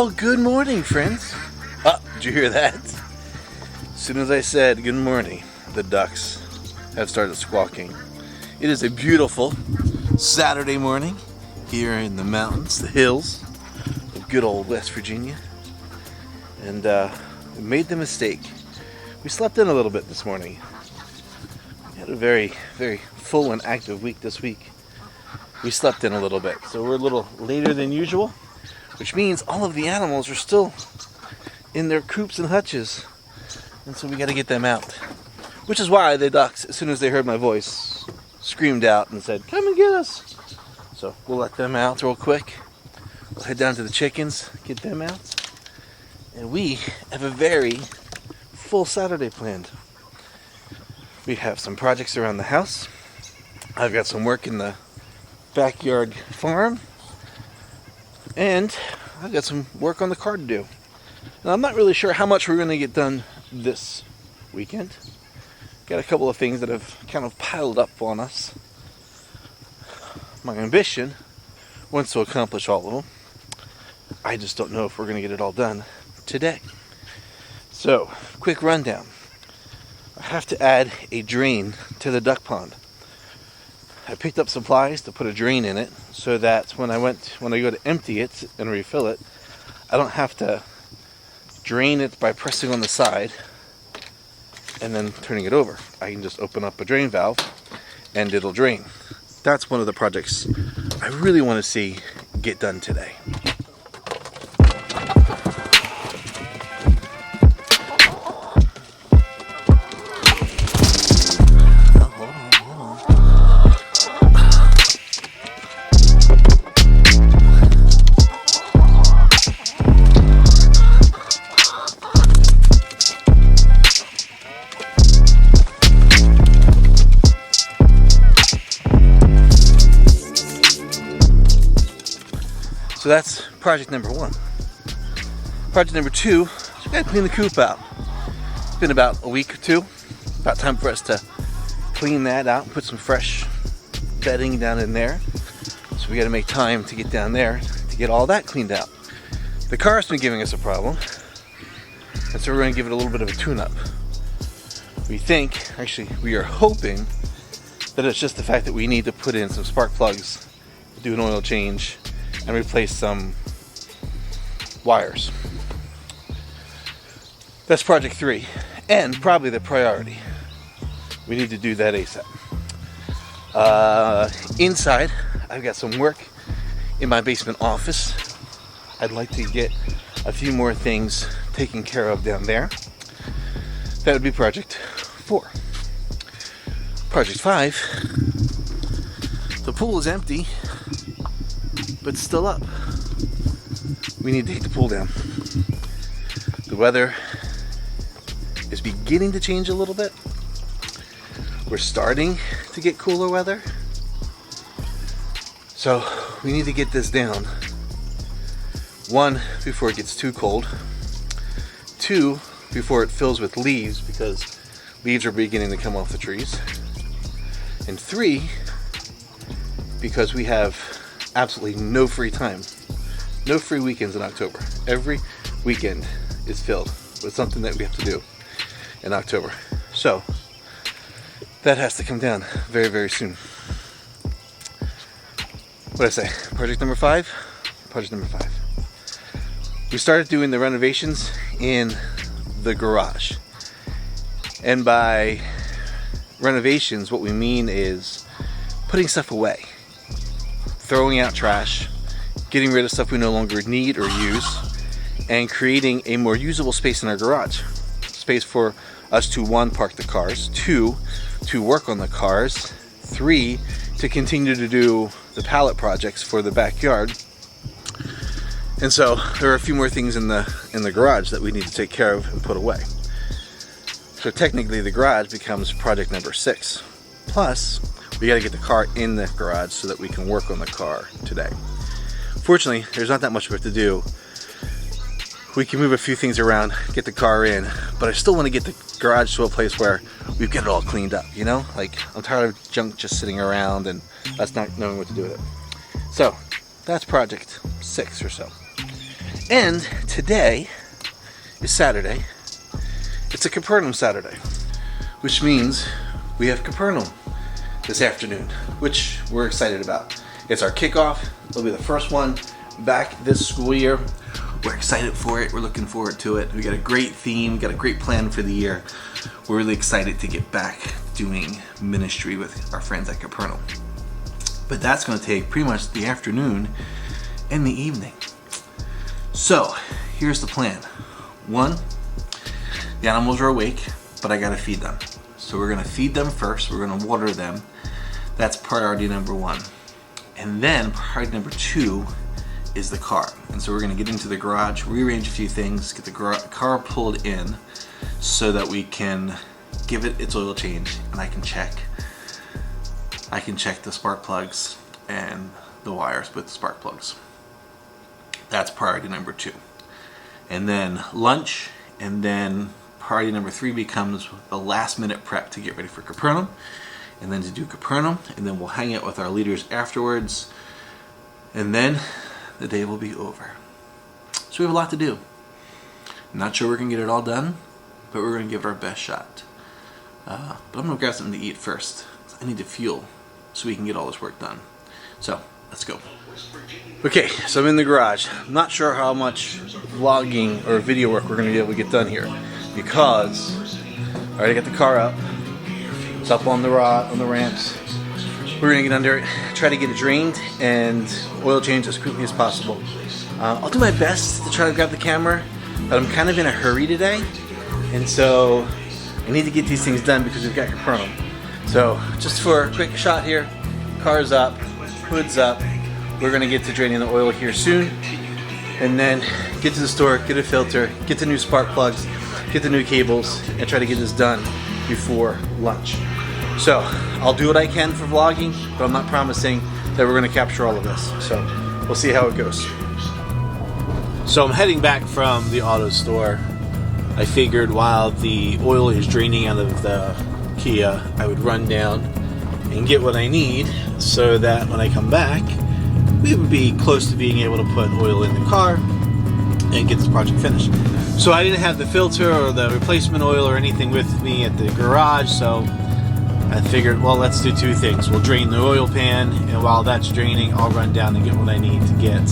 Well, good morning, friends. Did you hear that? As soon as I said good morning, the ducks have started squawking. It is a beautiful Saturday morning here in the mountains, the hills of good old West Virginia. And we made the mistake. We slept in a little bit this morning. We had a very, very full and active week this week. We slept in a little bit, so we're a little later than usual, which means all of the animals are still in their coops and hutches, and so we got to get them out. Which is why the ducks, as soon as they heard my voice, screamed out and said, "Come and get us!" So we'll let them out real quick. We'll head down to the chickens, get them out, and we have a very full Saturday planned. We have some projects around the house. I've got some work in the backyard farm, and I've got some work on the car to do. Now, I'm not really sure how much we're going to get done this weekend. Got a couple of things that have kind of piled up on us. My ambition wants to accomplish all of them. I just don't know if we're going to get it all done today. So, quick rundown. I have to add a drain to the duck pond. I picked up supplies to put a drain in it so that when I go to empty it and refill it, I don't have to drain it by pressing on the side and then turning it over. I can just open up a drain valve and it'll drain. That's one of the projects I really want to see get done today. So that's project number one. Project number two, I gotta clean the coop out. It's been about a week or two. About time for us to clean that out and put some fresh bedding down in there. So we gotta make time to get down there to get all that cleaned out. The car's been giving us a problem, and so we're gonna give it a little bit of a tune-up. We are hoping that it's just the fact that we need to put in some spark plugs, do an oil change, and replace some wires. That's project 3, and probably the priority. We need to do that ASAP. Inside, I've got some work in my basement office. I'd like to get a few more things taken care of down there. That would be project 4. Project 5, the pool is empty, but still up. We need to take the pool down. The weather is beginning to change a little bit. We're starting to get cooler weather. So we need to get this down. 1, before it gets too cold. 2, before it fills with leaves, because leaves are beginning to come off the trees. And 3, because we have absolutely no free time. No free weekends in October. Every weekend is filled with something that we have to do in October. So that has to come down very, very soon. What did I say? Project number 5? Project number 5. We started doing the renovations in the garage. And by renovations, what we mean is putting stuff away. Throwing out trash, getting rid of stuff we no longer need or use, and creating a more usable space in our garage. Space for us to 1, park the cars, 2, to work on the cars, 3, to continue to do the pallet projects for the backyard. And so there are a few more things in the garage that we need to take care of and put away. So technically the garage becomes project number 6. Plus, we got to get the car in the garage so that we can work on the car today. Fortunately, there's not that much of it to do. We can move a few things around, get the car in, but I still want to get the garage to a place where we've got it all cleaned up, you know? Like, I'm tired of junk just sitting around and us not knowing what to do with it. So, that's project 6 or so. And today is Saturday. It's a Capernaum Saturday, which means we have Capernaum this afternoon, which we're excited about. It's our kickoff. It'll be the first one back this school year. We're excited for it. We're looking forward to it. We got a great theme, got a great plan for the year. We're really excited to get back doing ministry with our friends at Capernaum. But that's going to take pretty much the afternoon and the evening. So here's the plan. One, the animals are awake, but I got to feed them. So we're going to feed them first. We're going to water them. That's priority number one. And then priority number two is the car. And so we're going to get into the garage, rearrange a few things, get the car pulled in so that we can give it its oil change, and I can check the spark plugs and the wires with the spark plugs. That's priority number two. And then lunch, and then priority number three becomes the last minute prep to get ready for Capernaum, and then to do Capernaum, and then we'll hang out with our leaders afterwards, and then the day will be over. So we have a lot to do. I'm not sure we're going to get it all done, but we're going to give it our best shot. But I'm going to grab something to eat first. I need to fuel so we can get all this work done. So let's go. Okay, so I'm in the garage. I'm not sure how much vlogging or video work we're going to be able to get done here, because I already got the car up. It's up on the ramps. We're going to get under it, try to get it drained and oil changed as quickly as possible. I'll do my best to try to grab the camera, but I'm kind of in a hurry today, and so I need to get these things done because we've got Capernaum. So just for a quick shot here, car's up, hood's up. We're going to get to draining the oil here soon, and then get to the store, get a filter, get the new spark plugs, get the new cables, and try to get this done before lunch. So I'll do what I can for vlogging, but I'm not promising that we're going to capture all of this. So we'll see how it goes. So I'm heading back from the auto store. I figured while the oil is draining out of the Kia, I would run down and get what I need so that when I come back, we would be close to being able to put oil in the car and get this project finished. So I didn't have the filter or the replacement oil or anything with me at the garage, so I figured, well, let's do two things. We'll drain the oil pan, and while that's draining, I'll run down and get what I need to get.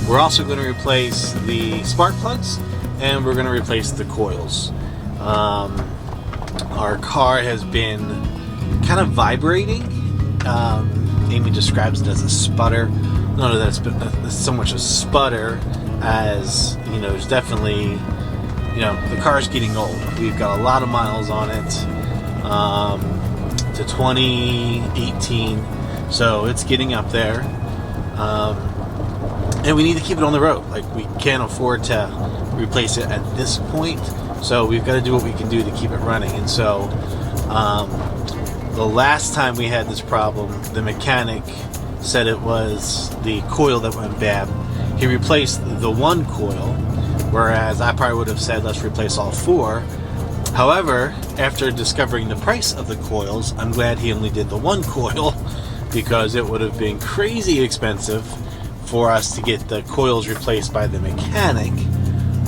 We're also going to replace the spark plugs, and we're going to replace the coils. Our car has been kind of vibrating. Amy describes it as a sputter. None of that's so much a sputter as, there's definitely, the car's getting old. We've got a lot of miles on it, to 2018, so it's getting up there. And we need to keep it on the road. Like, we can't afford to replace it at this point, so we've got to do what we can do to keep it running. And so the last time we had this problem, the mechanic said it was the coil that went bad. He replaced the one coil, whereas I probably would have said let's replace all four. However, after discovering the price of the coils, I'm glad he only did the one coil, because it would have been crazy expensive for us to get the coils replaced by the mechanic.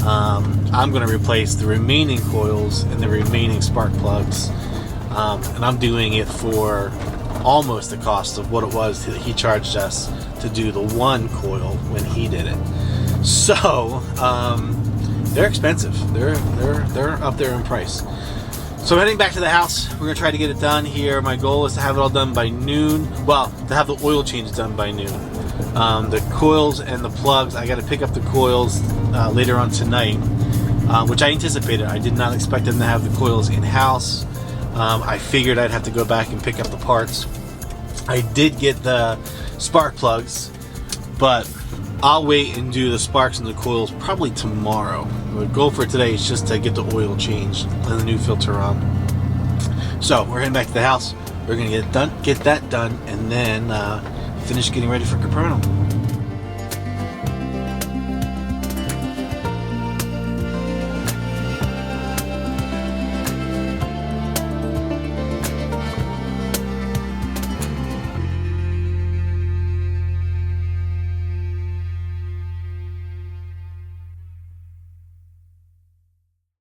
I'm going to replace the remaining coils and the remaining spark plugs, and I'm doing it for almost the cost of what it was that he charged us to do the one coil when he did it. So they're expensive. They're up there in price. So I'm heading back to the house. We're gonna try to get it done here. My goal is to have it all done by noon. Well, to have the oil change done by noon. The coils and the plugs, I got to pick up the coils later on tonight, which I anticipated. I did not expect them to have the coils in-house. I figured I'd have to go back and pick up the parts. I did get the spark plugs, but I'll wait and do the sparks and the coils probably tomorrow. The goal for today is just to get the oil changed and the new filter on. So we're heading back to the house. We're gonna get that done, and then finish getting ready for Capernaum.